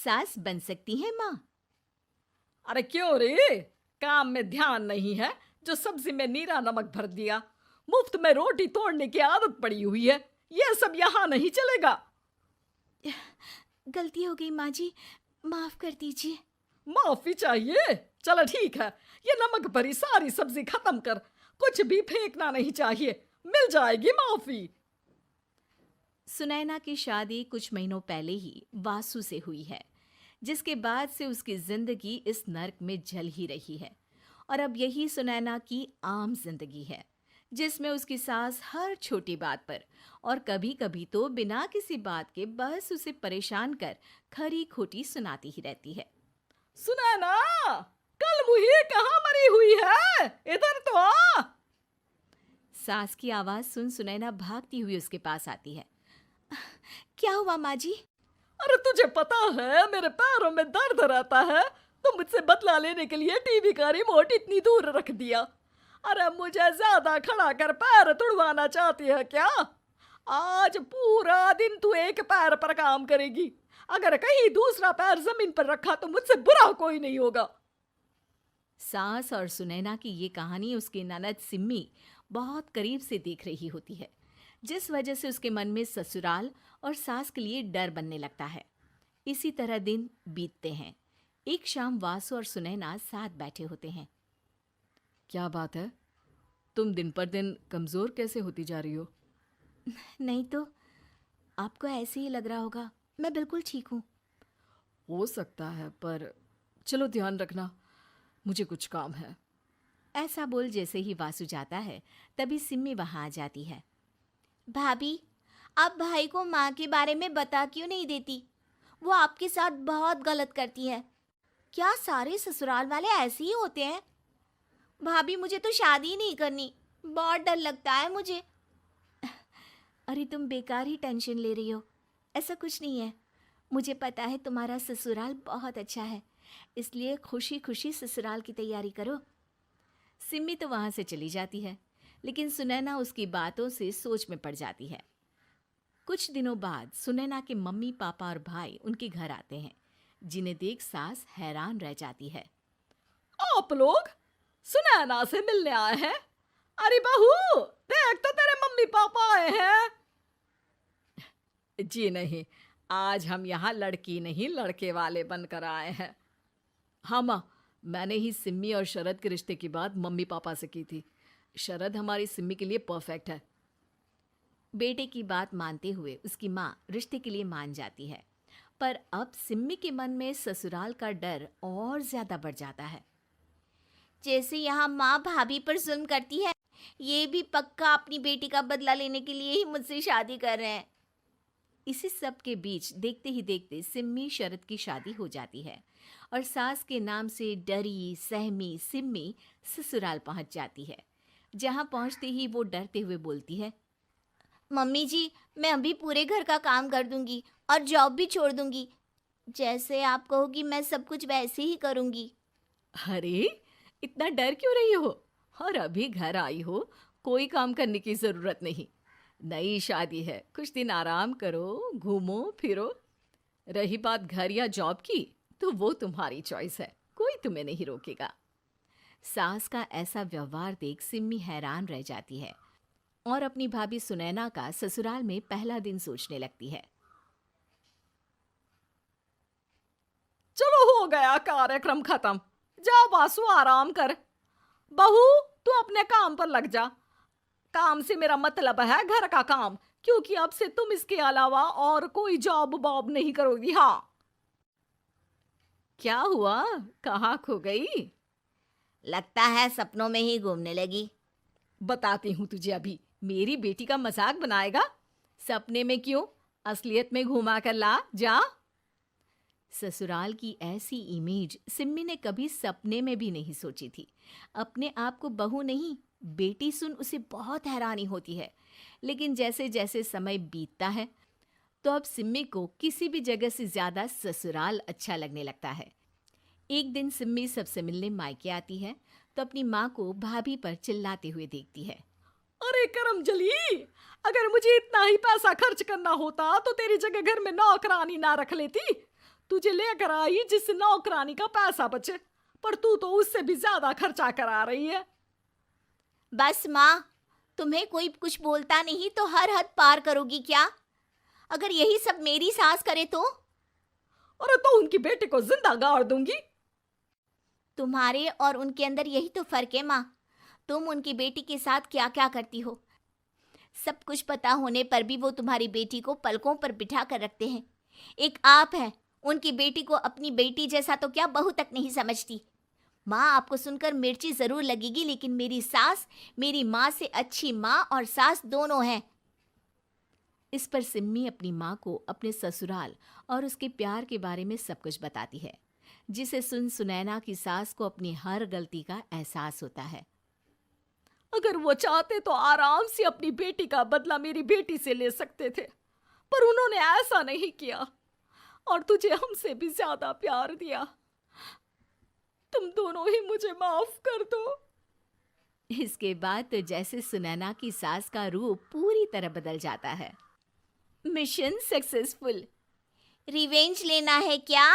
सास बन सकती हैं माँ। अरे क्यों रे, काम में ध्यान नहीं है जो सब्जी में नीरा नमक भर दिया। मुफ्त में रोटी तोड़ने की आदत पड़ी हुई है, ये सब यहाँ नहीं चलेगा। गलती हो गई माँ जी, माफ कर दीजिए। माफी चाहिए? चलो ठीक है, ये नमक भरी सारी सब्जी खत्म कर, कुछ भी फेंकना नहीं चाहिए, मिल जाएगी माफी। सुनैना की शादी कुछ महीनों पहले ही वासु से हुई है, जिसके बाद से उसकी जिंदगी इस नर्क में जल ही रही है। और अब यही सुनैना की आम जिंदगी है, जिसमें उसकी सास हर छोटी बात पर और कभी कभी तो बिना किसी बात के बस उसे परेशान कर खरी खोटी सुनाती ही रहती है। सुनैना, कल मुही कहाँ मरी हुई है, इधर तो आ। सास की आवाज सुन सुनैना भागती हुई उसके पास आती है। क्या हुआ माँ जी? अरे तुझे पता है मेरे पैरों में दर्द रहता है, तो मुझसे बदला लेने के लिए टीवी का रिमोट इतनी दूर रख दिया। अरे मुझे ज्यादा खड़ा कर पैर तुड़वाना चाहती है क्या? आज पूरा दिन तू एक पैर पर काम करेगी, अगर कहीं दूसरा पैर जमीन पर रखा तो मुझसे बुरा कोई नहीं होगा। सास और सुनैना की ये कहानी उसकी ननद सिम्मी बहुत करीब से देख रही होती है, जिस वजह से उसके मन में ससुराल और सास के लिए डर बनने लगता है। इसी तरह दिन बीतते हैं। एक शाम वासु और सुनैना साथ बैठे होते हैं। क्या बात है, तुम दिन पर दिन कमजोर कैसे होती जा रही हो? नहीं तो, आपको ऐसे ही लग रहा होगा, मैं बिल्कुल ठीक हूँ। हो सकता है, पर चलो ध्यान रखना, मुझे कुछ काम है। ऐसा बोल जैसे ही वासु जाता है, तभी सिम्मी वहां आ जाती है। भाभी, आप भाई को माँ के बारे में बता क्यों नहीं देती? वो आपके साथ बहुत गलत करती है। क्या सारे ससुराल वाले ऐसे ही होते हैं? भाभी, मुझे तो शादी ही नहीं करनी, बहुत डर लगता है मुझे। अरे तुम बेकार ही टेंशन ले रही हो, ऐसा कुछ नहीं है। मुझे पता है तुम्हारा ससुराल बहुत अच्छा है, इसलिए खुशी खुशी ससुराल की तैयारी करो। सिम्मी तो वहां से चली जाती है, लेकिन सुनैना उसकी बातों से सोच में पड़ जाती है। कुछ दिनों बाद सुनैना के मम्मी पापा और भाई उनके घर आते हैं, जिन्हें देख सास हैरान रह जाती है। आप लोग सुनैना से मिलने आए हैं? अरे बहू, देख तो तेरे मम्मी पापा आए हैं। जी नहीं, आज हम यहाँ लड़की नहीं लड़के वाले बनकर आए हैं। हाँ माँ, मैंने ही सिम्मी और शरद के रिश्ते की बात मम्मी पापा से की थी। शरद हमारी सिम्मी के लिए परफेक्ट है। बेटे की बात मानते हुए उसकी माँ रिश्ते के लिए मान जाती है, पर अब सिम्मी के मन में ससुराल का डर और ज्यादा बढ़ जाता है। जैसे यहाँ माँ भाभी पर जुल्म करती है, ये भी पक्का अपनी बेटी का बदला लेने के लिए ही मुझसे शादी कर रहे हैं। इसी सब के बीच देखते ही देखते सिम्मी शरद की शादी हो जाती है और सास के नाम से डरी सहमी सिम्मी ससुराल पहुंच जाती है। जहां पहुंचते ही वो डरते हुए बोलती है, मम्मी जी, मैं अभी पूरे घर का काम कर दूंगी और जॉब भी छोड़ दूंगी। जैसे आप कहोगी मैं सब कुछ वैसे ही करूंगी। अरे, इतना डर क्यों रही हो? और अभी घर आई हो, कोई काम करने की जरूरत नहीं। नई शादी है, कुछ दिन आराम करो, घूमो फिरो। रही बात घर या जॉब की, तो वो तुम्हारी चॉइस है, कोई तुम्हें नहीं रोकेगा। सास का ऐसा व्यवहार देख सिम्मी हैरान रह जाती है और अपनी भाभी सुनैना का ससुराल में पहला दिन सोचने लगती है। चलो हो गया कार्यक्रम खत्म, जा वासु आराम कर। बहू, तू अपने काम पर लग जा। काम से मेरा मतलब है घर का काम, क्योंकि अब से तुम इसके अलावा और कोई जॉब बॉब नहीं करोगी। हाँ। क्या हुआ, कहाँ खो गई? लगता है सपनों में ही घूमने लगी। बताती हूँ तुझे अभी। मेरी बेटी का मजाक बनाएगा? सपने में क्यों, असलियत में घुमा कर ला, जा। ससुराल की ऐसी इमेज सिम्मी ने कभी सपने में भी नहीं सोची थी। अपने आप को बहू नहीं, बेटी सुन उसे बहुत हैरानी होती है। लेकिन जैसे जैसे समय बीतता है, तो अब सिम्मी को किसी भी जगह से ज्यादा ससुराल अच्छा लगने लगता है। एक दिन सिम्मी सबसे मिलने मायके आती है, तो अपनी माँ को भाभी पर चिल्लाते हुए देखती है। अरे करमजली, अगर मुझे इतना ही पैसा खर्च करना होता तो तेरी जगह घर में नौकरानी ना रख लेती। तुझे लेकर आई जिससे नौकरानी का पैसा बचे, पर तू तो उससे भी ज्यादा खर्चा करा रही है। बस माँ, तुम्हें कोई कुछ बोलता नहीं तो हर हद पार करोगी क्या? अगर यही सब मेरी सास करे तो? अरे तो उनकी बेटी को जिंदा गाड़ दूंगी। तुम्हारे और उनके अंदर यही तो फर्क है माँ। तुम उनकी बेटी के साथ क्या क्या करती हो, सब कुछ पता होने पर भी वो तुम्हारी बेटी को पलकों पर बिठा कर रखते हैं। एक आप हैं, उनकी बेटी को अपनी बेटी जैसा तो क्या बहू तक नहीं समझती। माँ, आपको सुनकर मिर्ची जरूर लगेगी, लेकिन मेरी सास मेरी माँ से अच्छी माँ और सास दोनों हैं। इस पर सिम्मी अपनी माँ को अपने ससुराल और उसके प्यार के बारे में सब कुछ बताती है, जिसे सुन सुनैना की सास को अपनी हर गलती का एहसास होता है। अगर वो चाहते तो आराम से अपनी बेटी का बदला मेरी बेटी से ले सकते थे, पर उन्होंने ऐसा नहीं किया और तुझे हमसे भी ज्यादा प्यार दिया। तुम दोनों ही मुझे माफ कर दो। इसके बाद तो जैसे सुनैना की सास का रूप पूरी तरह बदल जाता है। Mission successful. रिवेंज लेना है क्या?